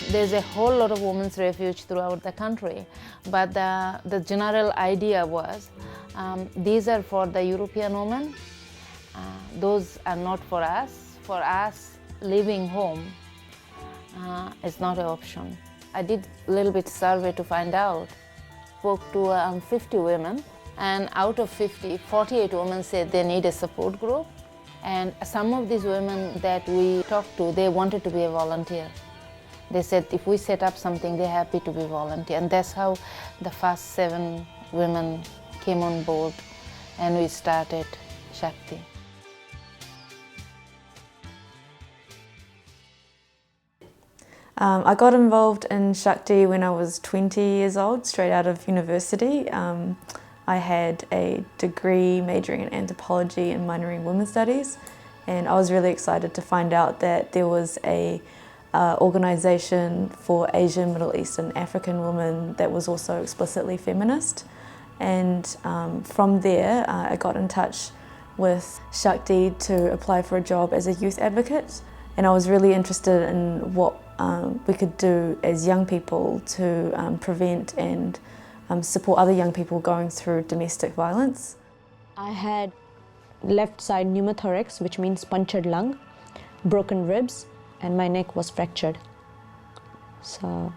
There's a whole lot of women's refuge throughout the country, but the general idea was these are for the European women. Those are not for us. For us, leaving home is not an option. I did a little bit survey to find out. Spoke to 50 women, and out of 50, 48 women said they need a support group. And some of these women that we talked to, they wanted to be a volunteer. They said if we set up something, they're happy to be volunteer. And that's how the first 7 women came on board and we started Shakti. I got involved in Shakti when I was 20 years old, straight out of university. I had a degree majoring in anthropology and minoring in women's studies, and I was really excited to find out that there was a organisation for Asian, Middle Eastern, African women that was also explicitly feminist. And from there, I got in touch with Shakti to apply for a job as a youth advocate, and I was really interested in what we could do as young people to prevent and support other young people going through domestic violence. I had left side pneumothorax, which means punctured lung, broken ribs, and my neck was fractured. So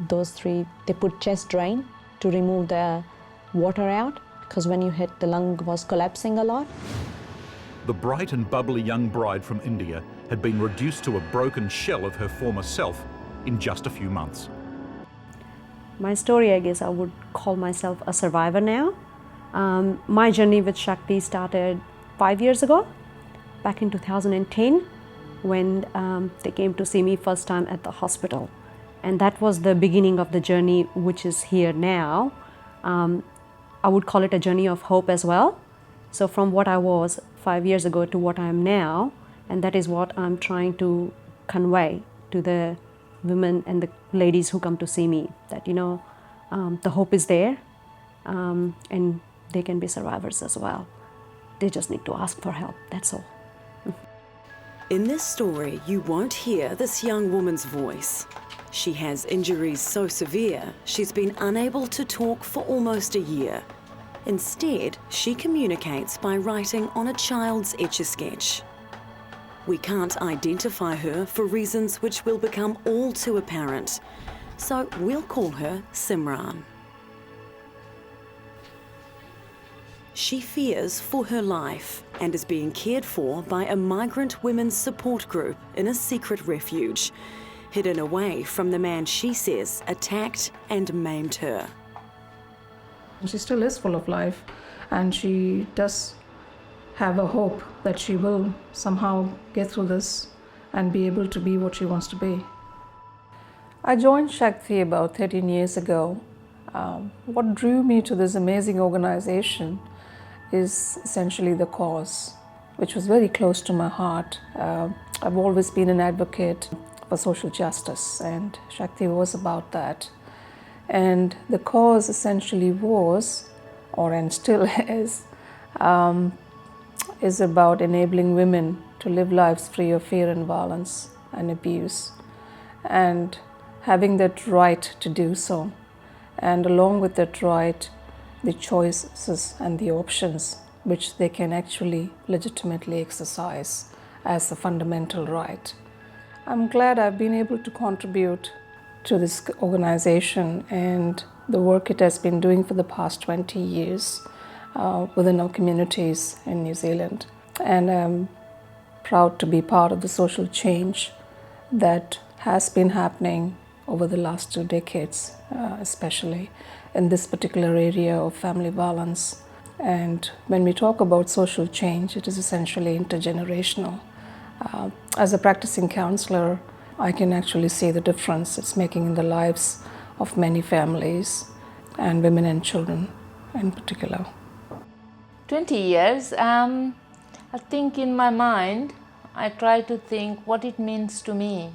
those 3, they put chest drain to remove the water out, because when you hit, the lung was collapsing a lot. The bright and bubbly young bride from India had been reduced to a broken shell of her former self in just a few months. My story, I guess I would call myself a survivor now. My journey with Shakti started 5 years ago, back in 2010, when they came to see me first time at the hospital. And that was the beginning of the journey, which is here now. I would call it a journey of hope as well. So from what I was 5 years ago to what I am now, and that is what I'm trying to convey to the women and the ladies who come to see me, that the hope is there, and they can be survivors as well. They just need to ask for help, that's all. In this story, you won't hear this young woman's voice. She has injuries so severe, she's been unable to talk for almost a year. Instead, she communicates by writing on a child's Etch-a-Sketch. We can't identify her for reasons which will become all too apparent, so we'll call her Simran. She fears for her life and is being cared for by a migrant women's support group in a secret refuge, hidden away from the man she says attacked and maimed her. She still is full of life, and she does have a hope that she will somehow get through this and be able to be what she wants to be. I joined Shakti about 13 years ago. What drew me to this amazing organization is essentially the cause, which was very close to my heart. I've always been an advocate for social justice, and Shakti was about that. And the cause essentially was, and still is about enabling women to live lives free of fear and violence and abuse, and having that right to do so. And along with that right, the choices and the options which they can actually legitimately exercise as a fundamental right. I'm glad I've been able to contribute to this organization and the work it has been doing for the past 20 years within our communities in New Zealand. And I'm proud to be part of the social change that has been happening over the last 2 decades, especially in this particular area of family violence. And when we talk about social change, it is essentially intergenerational. As a practicing counselor, I can actually see the difference it's making in the lives of many families and women and children in particular. 20 years, I think in my mind, I try to think what it means to me.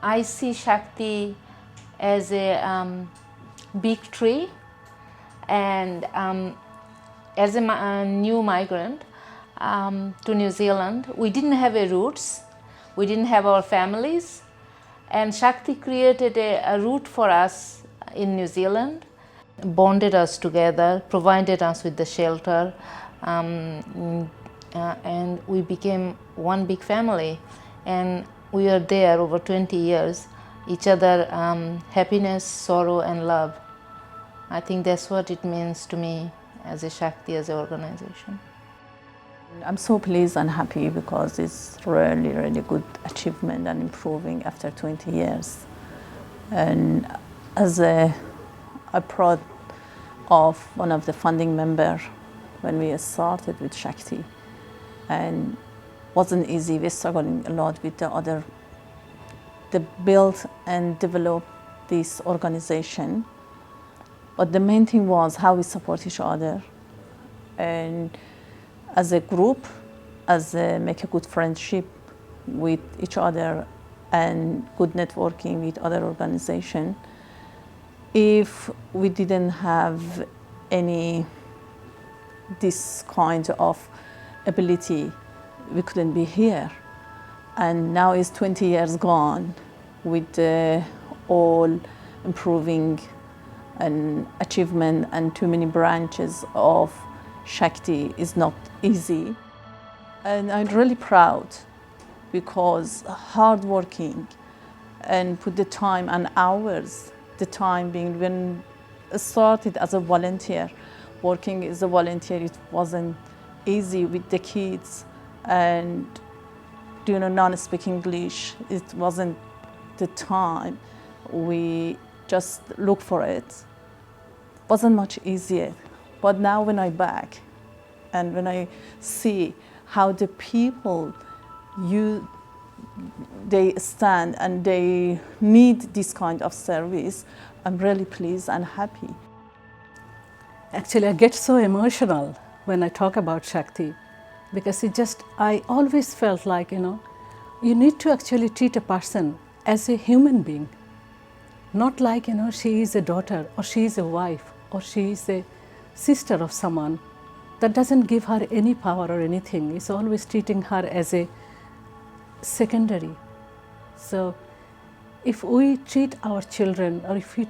I see Shakti as a big tree, and as a new migrant to New Zealand, we didn't have a roots. We didn't have our families, and Shakti created a route for us in New Zealand, bonded us together, provided us with the shelter, and we became one big family. And we are there over 20 years, each other happiness, sorrow and love. I think that's what it means to me as a Shakti, as an organization. I'm so pleased and happy because it's really, really good achievement and improving after 20 years. And as I'm proud of one of the founding members when we started with Shakti, and wasn't easy. We're struggling a lot with the other, the build and develop this organization. But the main thing was how we support each other, and as a group, make a good friendship with each other and good networking with other organizations. If we didn't have any this kind of ability, we couldn't be here. And now it's 20 years gone with all improving and achievement and too many branches of Shakti is not easy. And I'm really proud because hard working and put the time and hours, the time being when I started as a volunteer, working as a volunteer, it wasn't easy with the kids and non-speak English. It wasn't the time. We just look for it. Wasn't much easier. But now when I'm back and when I see how the people, they stand and they need this kind of service, I'm really pleased and happy. Actually, I get so emotional when I talk about Shakti because I always felt like, you need to actually treat a person as a human being, not like, she is a daughter or she is a wife or she is a sister of someone. That doesn't give her any power or anything. It's always treating her as a secondary. So if we treat our children or if we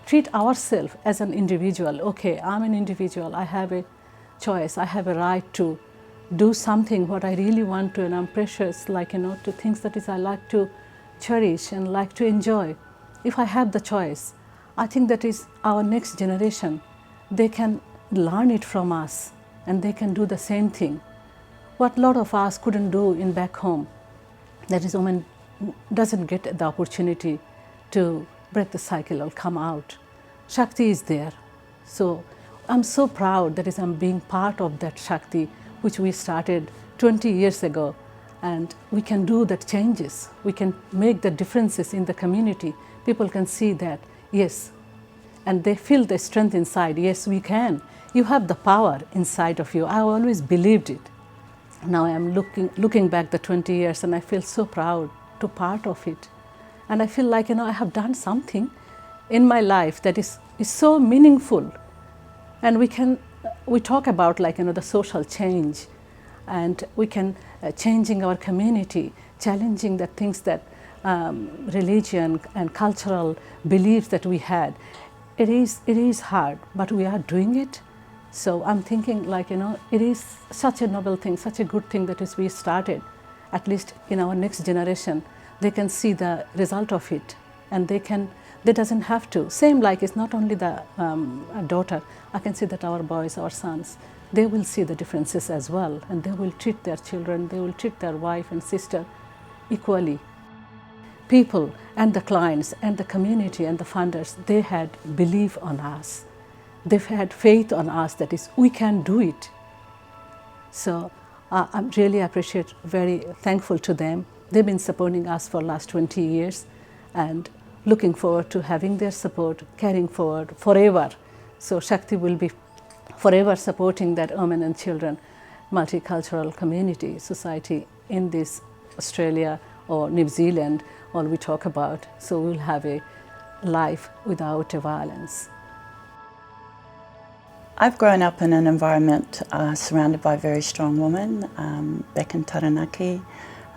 treat ourselves as an individual, okay, I'm an individual, I have a choice, I have a right to do something what I really want to, and I'm precious, to things that I like to cherish and like to enjoy. If I have the choice, I think that is our next generation. They can learn it from us and they can do the same thing. What a lot of us couldn't do in back home, that is, women doesn't get the opportunity to break the cycle or come out. Shakti is there. So I'm so proud that I'm being part of that Shakti which we started 20 years ago, and we can do the changes. We can make the differences in the community. People can see that, yes, and they feel the strength inside. Yes, we can. You have the power inside of you. I always believed it. Now I am looking back the 20 years and I feel so proud to part of it. And I feel like, I have done something in my life that is so meaningful. And we talk about the social change, and we can changing our community, challenging the things that religion and cultural beliefs that we had. It is hard, but we are doing it. So I'm thinking it is such a noble thing, such a good thing that we started. At least in our next generation, they can see the result of it, and they doesn't have to. Same it's not only the daughter. I can see that our boys, our sons, they will see the differences as well, and they will treat their children, they will treat their wife and sister equally. People and the clients and the community and the funders, they had belief on us. They've had faith on us, that is, we can do it. So I'm really very thankful to them. They've been supporting us for the last 20 years and looking forward to having their support, carrying forward forever. So Shakti will be forever supporting that women and children, multicultural community, society in this Australia or New Zealand, all we talk about. So we'll have a life without violence. I've grown up in an environment surrounded by very strong women back in Taranaki.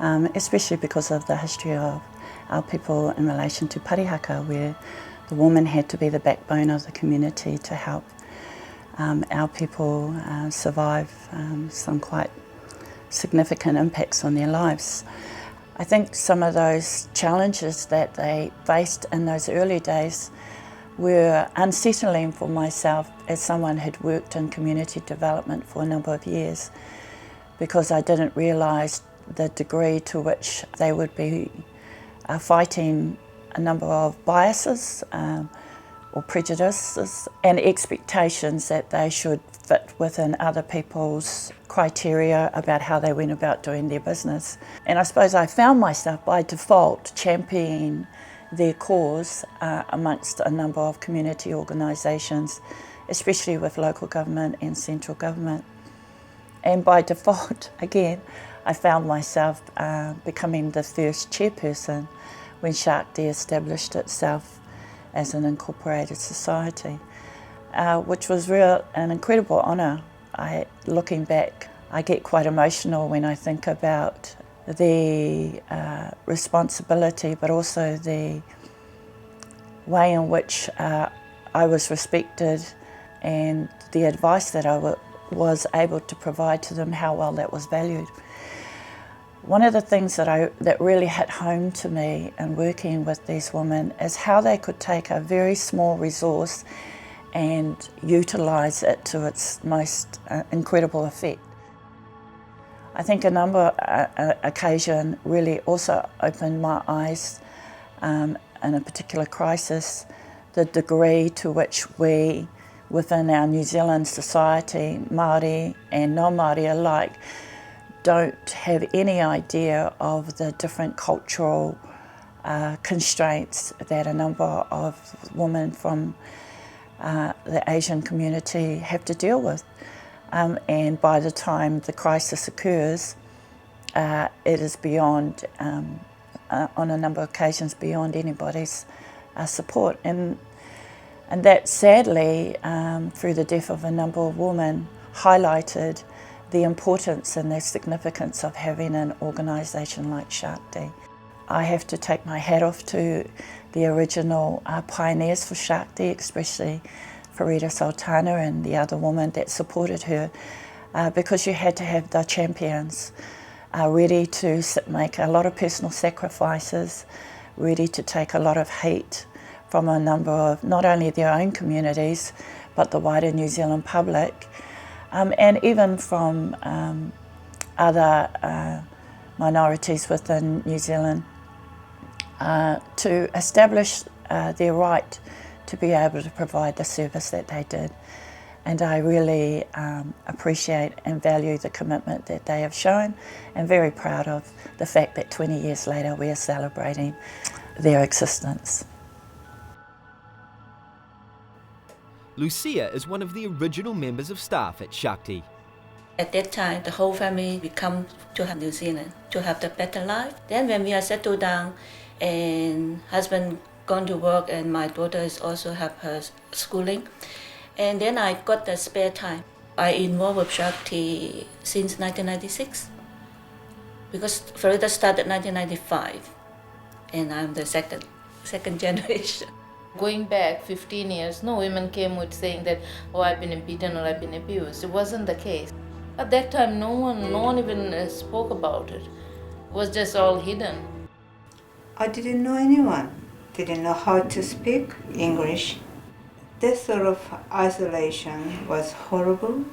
especially because of the history of our people in relation to parihaka, where the woman had to be the backbone of the community to help our people survive some quite significant impacts on their lives. I think some of those challenges that they faced in those early days were unsettling for myself as someone who'd worked in community development for a number of years, because I didn't realise the degree to which they would be fighting a number of biases or prejudices and expectations that they should fit within other people's criteria about how they went about doing their business. And I suppose I found myself by default championing their cause amongst a number of community organisations, especially with local government and central government. And by default, again, I found myself becoming the first chairperson when Shakti established itself as an incorporated society, which was an incredible honour. Looking back, I get quite emotional when I think about the responsibility, but also the way in which I was respected and the advice that I was able to provide to them, how well that was valued. One of the things that really hit home to me in working with these women is how they could take a very small resource and utilise it to its most incredible effect. I think a number occasion really also opened my eyes in a particular crisis, the degree to which we, within our New Zealand society, Māori and non-Māori alike, don't have any idea of the different cultural constraints that a number of women from the Asian community have to deal with. And by the time the crisis occurs, it is beyond, on a number of occasions, beyond anybody's support. And that sadly, through the death of a number of women, highlighted the importance and the significance of having an organisation like Shakti. I have to take my hat off to the original pioneers for Shakti, especially Farida Sultana and the other woman that supported her, because you had to have the champions ready to make a lot of personal sacrifices, ready to take a lot of heat from a number of not only their own communities, but the wider New Zealand public, and even from other minorities within New Zealand, to establish their right to be able to provide the service that they did. And I really appreciate and value the commitment that they have shown, and very proud of the fact that 20 years later we are celebrating their existence. Lucia is one of the original members of staff at Shakti. At that time, the whole family we come to New Zealand to have the better life. Then when we are settled down and husband gone to work and my daughter is also have her schooling, and then I got the spare time. I involved with Shakti since 1996 because Farida started 1995 and I'm the second generation. Going back 15 years, no women came with saying that, oh, I've been beaten or I've been abused. It wasn't the case. At that time, no one even spoke about it. It was just all hidden. I didn't know anyone, didn't know how to speak English. This sort of isolation was horrible.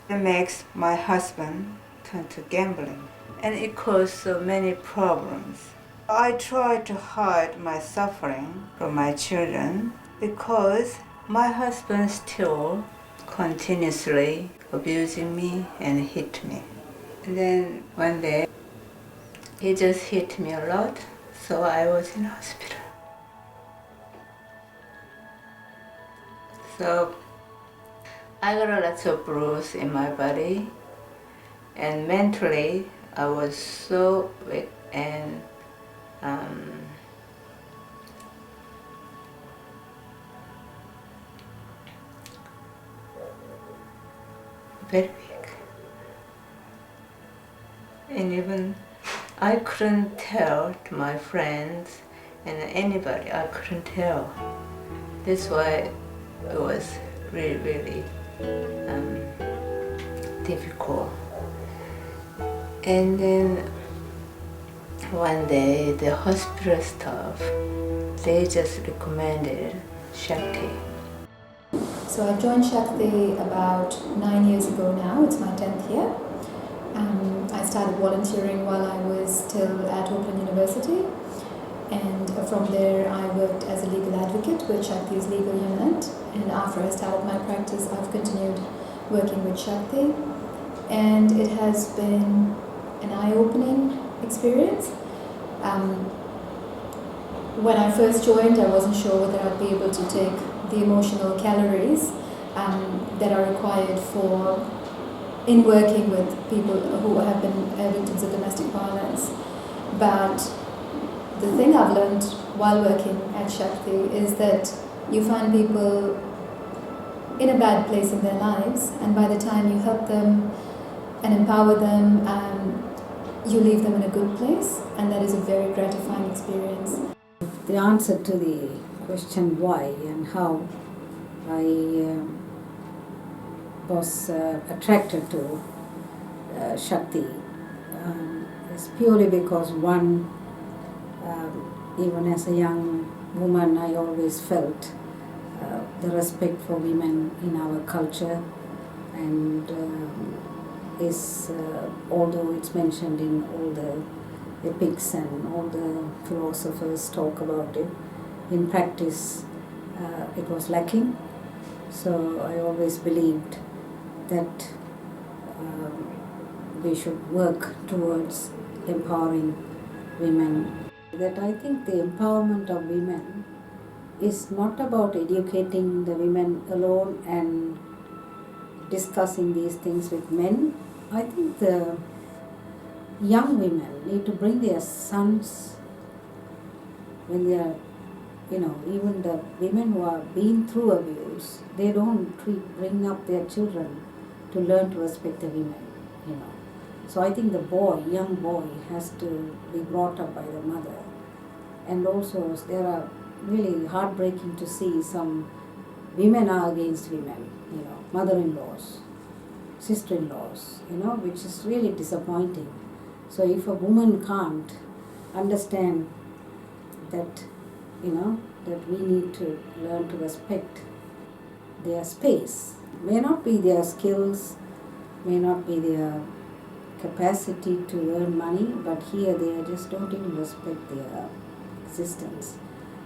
It makes my husband turn to gambling, and it caused so many problems. I tried to hide my suffering from my children because my husband still continuously abusing me and hit me. And then one day he just hit me a lot, so I was in hospital. So I got a lot of bruise in my body, and mentally I was so weak and very weak. And even I couldn't tell to my friends and anybody, I couldn't tell. That's why it was really, really difficult. And then one day the hospital staff, they just recommended Shakti. So I joined Shakti about 9 years ago now, it's my 10th year. I started volunteering while I was still at Oakland University, and from there I worked as a legal advocate with Shakti's legal unit, and after I started my practice I've continued working with Shakti, and it has been an eye-opening experience. When I first joined, I wasn't sure whether I'd be able to take the emotional calories that are required in working with people who have been victims of domestic violence. But the thing I've learned while working at Shakti is that you find people in a bad place in their lives, and by the time you help them and empower them, you leave them in a good place, and that is a very gratifying experience. The answer to the question why and how I was attracted to Shakti is purely because one, even as a young woman, I always felt the respect for women in our culture, and although it's mentioned in all the epics and all the philosophers talk about it, in practice it was lacking. So I always believed that we should work towards empowering women. That I think the empowerment of women is not about educating the women alone and discussing these things with men. I think the young women need to bring their sons when they are, even the women who are been through abuse, they don't bring up their children to learn to respect the women, So I think the young boy has to be brought up by the mother. And also there are really heartbreaking to see some women are against women, mother-in-laws, sister-in-laws, which is really disappointing. So if a woman can't understand that, that we need to learn to respect their space, may not be their skills, may not be their capacity to earn money, but here they just don't even respect their existence.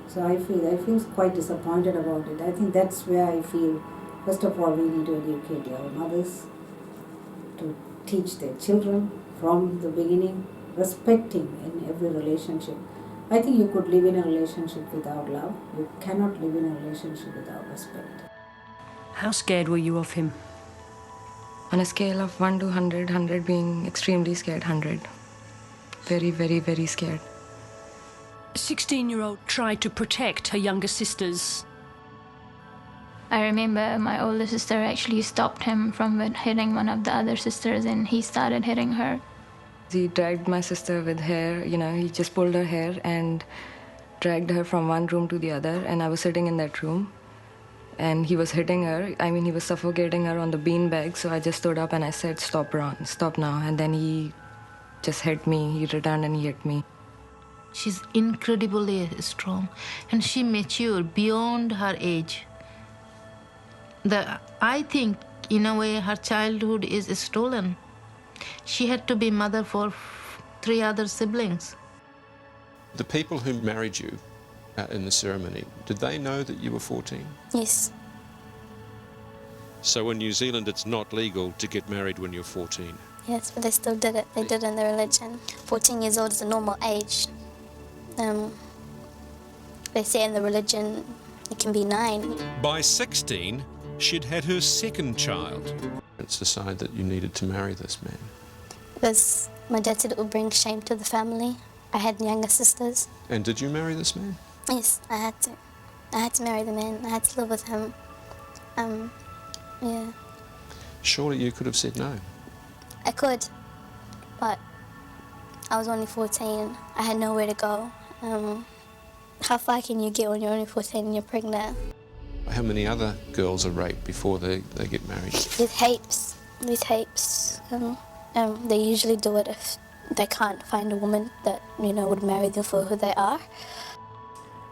So I feel quite disappointed about it. I think that's where I feel, first of all, we need to educate our mothers to teach their children from the beginning, respecting in every relationship. I think you could live in a relationship without love. You cannot live in a relationship without respect. How scared were you of him? On a scale of 1 to 100, 100 being extremely scared, 100. Very, very, very scared. A 16-year-old tried to protect her younger sisters. I remember my older sister actually stopped him from hitting one of the other sisters, and he started hitting her. He dragged my sister with hair, he just pulled her hair and dragged her from one room to the other, and I was sitting in that room. And he was hitting her, he was suffocating her on the beanbag, so I just stood up and I said, stop now. And then he just hit me, he returned and he hit me. She's incredibly strong, and she matured beyond her age. I think, in a way, her childhood is stolen. She had to be mother for 3 other siblings. The people who married you in the ceremony, did they know that you were 14? Yes. So in New Zealand it's not legal to get married when you're 14? Yes, but they still did it. They did it in their religion. 14 years old is the normal age. They say in the religion it can be 9. By 16, she'd had her second child. It's decided that you needed to marry this man. Because my dad said it would bring shame to the family. I had younger sisters. And did you marry this man? Yes, I had to. I had to marry the man. I had to live with him. Yeah. Surely you could have said no. I could, but I was only 14. I had nowhere to go. How far can you get when you're only 14 and you're pregnant? How many other girls are raped before they get married? With rapes. They usually do it if they can't find a woman that, would marry them for who they are.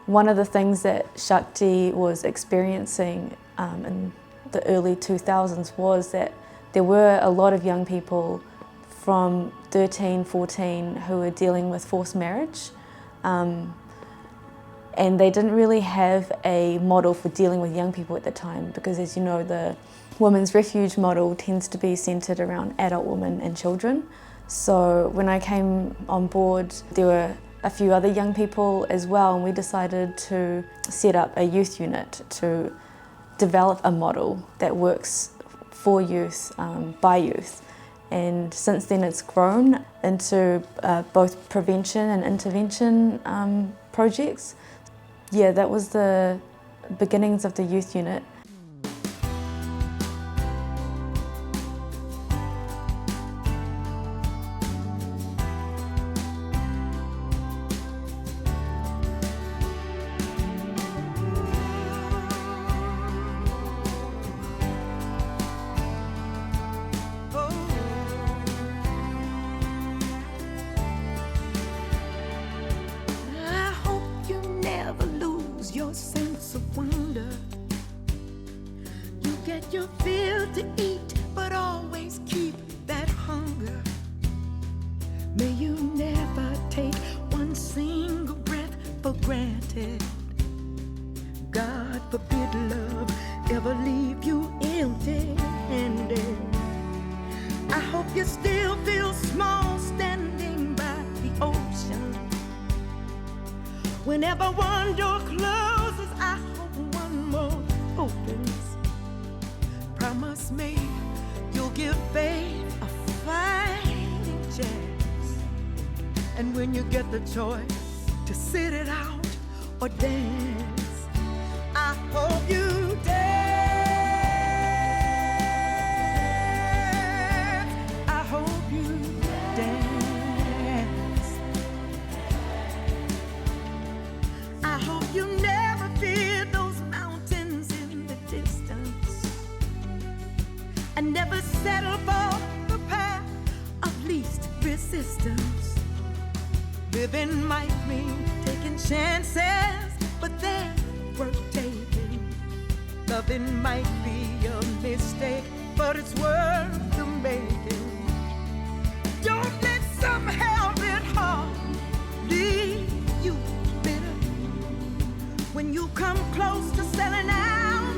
One of the things that Shakti was experiencing in the early 2000s was that there were a lot of young people from 13, 14 who were dealing with forced marriage. And they didn't really have a model for dealing with young people at the time because, as you know, the women's refuge model tends to be centred around adult women and children. So when I came on board, there were a few other young people as well, and we decided to set up a youth unit to develop a model that works for youth, by youth. And since then it's grown into both prevention and intervention projects. Yeah, that was the beginnings of the youth unit. Your sense of wonder. You get your fill to eat, but always keep that hunger. May you never take one single breath for granted. God forbid love ever leave you empty-handed. I hope you still feel small standing by the ocean. Whenever one door closes, I hope one more opens. Promise me you'll give faith a fighting chance. And when you get the choice to sit it out or dance, I hope you dance. I hope you dance. I hope you never fear those mountains in the distance, and never settle for the path of least resistance. Living might mean taking chances, but they're worth taking. Loving might be a mistake, but it's worth the making. Don't let some hell-bent heart leave you bitter. When you come close to selling out,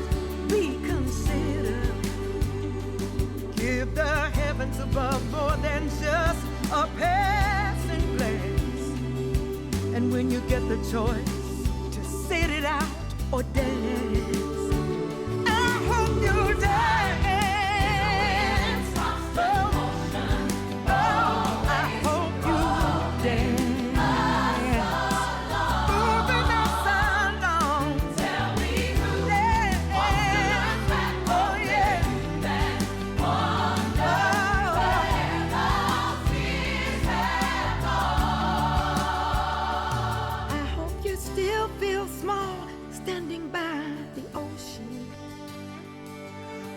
reconsider. Give the heavens above more than just a passing glance. And when you get the choice to sit it out or dance, I hope you dance.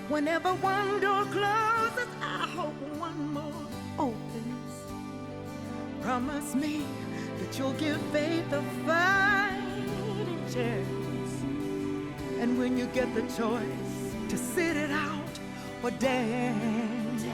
Whenever one door closes, I hope one more opens. Promise me that you'll give faith a fighting chance. And when you get the choice to sit it out or dance,